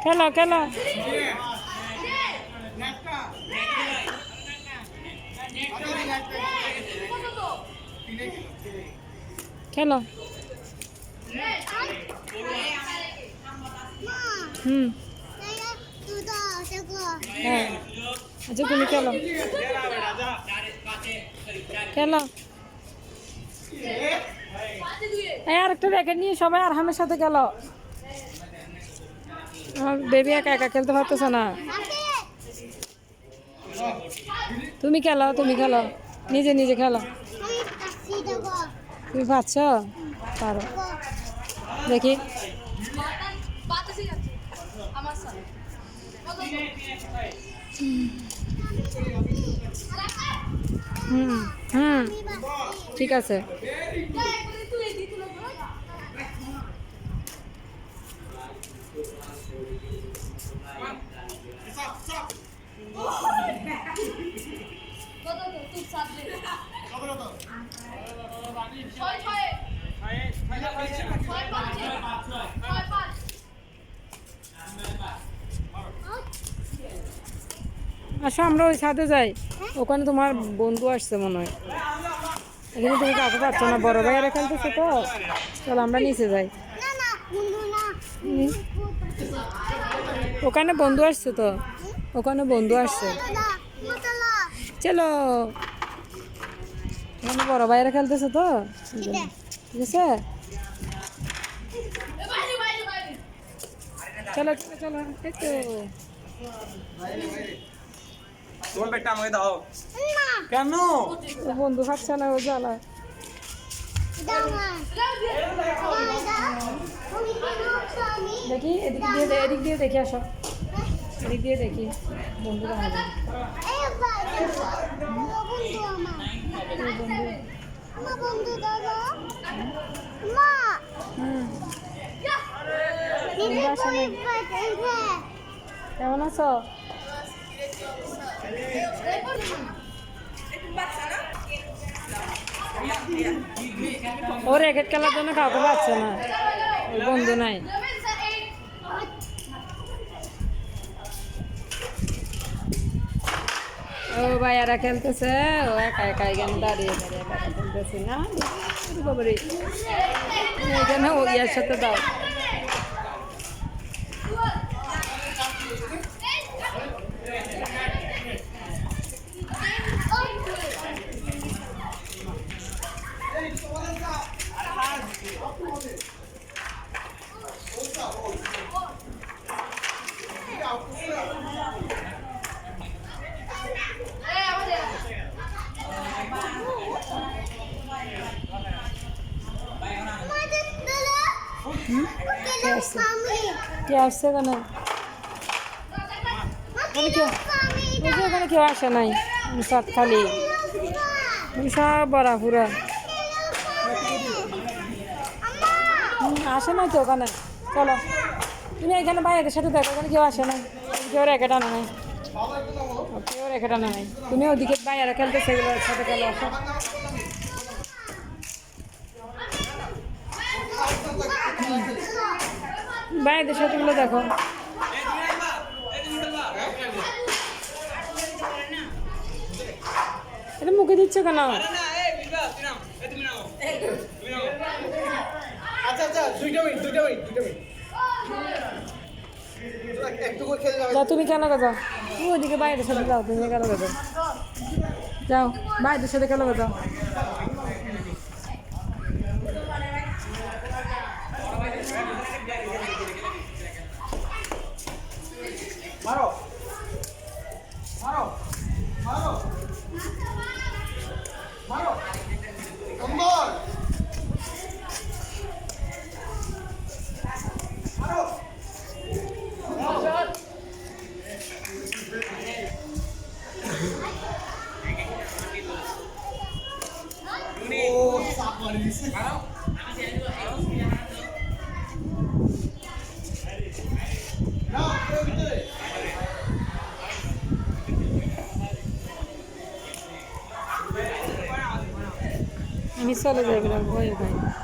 খেলো খেলো খেলো হুম হ্যাঁ আচ্ছা তুমি খেলো খেলো এই আরেকটা র্যাকেট নিয়ে সবাই আরহামের সাথে খেলো আমার বেবি একা একা খেলতে পারতেছ না তুমি খেলো নিজে নিজে খেলো তুমি পাচ্ছ পারো দেখি হুম হুম ঠিক আছে আসো আমরা ওই ছাদে যাই ওখানে তোমার বন্ধু আসছে মনে হয় এখানে তুমি কাকু পাচ্ছ না বড় ভাইয়ারা খেলতেছে তো চলো আমরা নিচে যাই ওখানে বন্ধু আসছে তো ওখানে বন্ধু আসছে চলো ওখানে বড় ভাইয়ারা খেলতেছে তো ঠিক আছে চলো চলো চলো এই তো তোমার ব্যাগটা আমাকে দাও কেন বন্ধু খাচ্ছে না ও জ্বালা দেখি এদিক দিয়ে দেখি আসো এদিক দিয়ে দেখি বন্ধুরা হবে কেমন আছো ও র্যাকেট খেলার জন্য কাউকে পাচ্ছে না বন্ধু নাই ও ভাইয়ারা খেলতেছে ও একা একা এখানে দাঁড়িয়ে দাঁড়িয়ে একা খেলতেছি না এখানে ও ইয়ার সাথে দাও কে আসছে এখানে কেউ আসে নাই সাত খালি সব বড়া পুরা আসে নাই তো ওখানে চলো তুমি এখানে ভাইয়াদের সাথে দেখো ওখানে কেউ আসে নাই কেউ র্যাকেট আনা নাই কেউ র্যাকেট আনা নাই তুমি ওদিকে ভাইয়ারা খেলতে সেগুলোর সাথে খেলো আসো ভাইয়াদের সাথে গুলো দেখো এটা মুখে দিচ্ছ কেন তুমি কেন কথা তুমি ওইদিকে বাইরের সাথে যাও তুমি কেন কথা যাও বাইরের সাথে কেন কথা মারো মারো মারো মারো নম্বর মারো ও সাপ মারি দিছে মারো আমি চলে যাই ভয় ভাই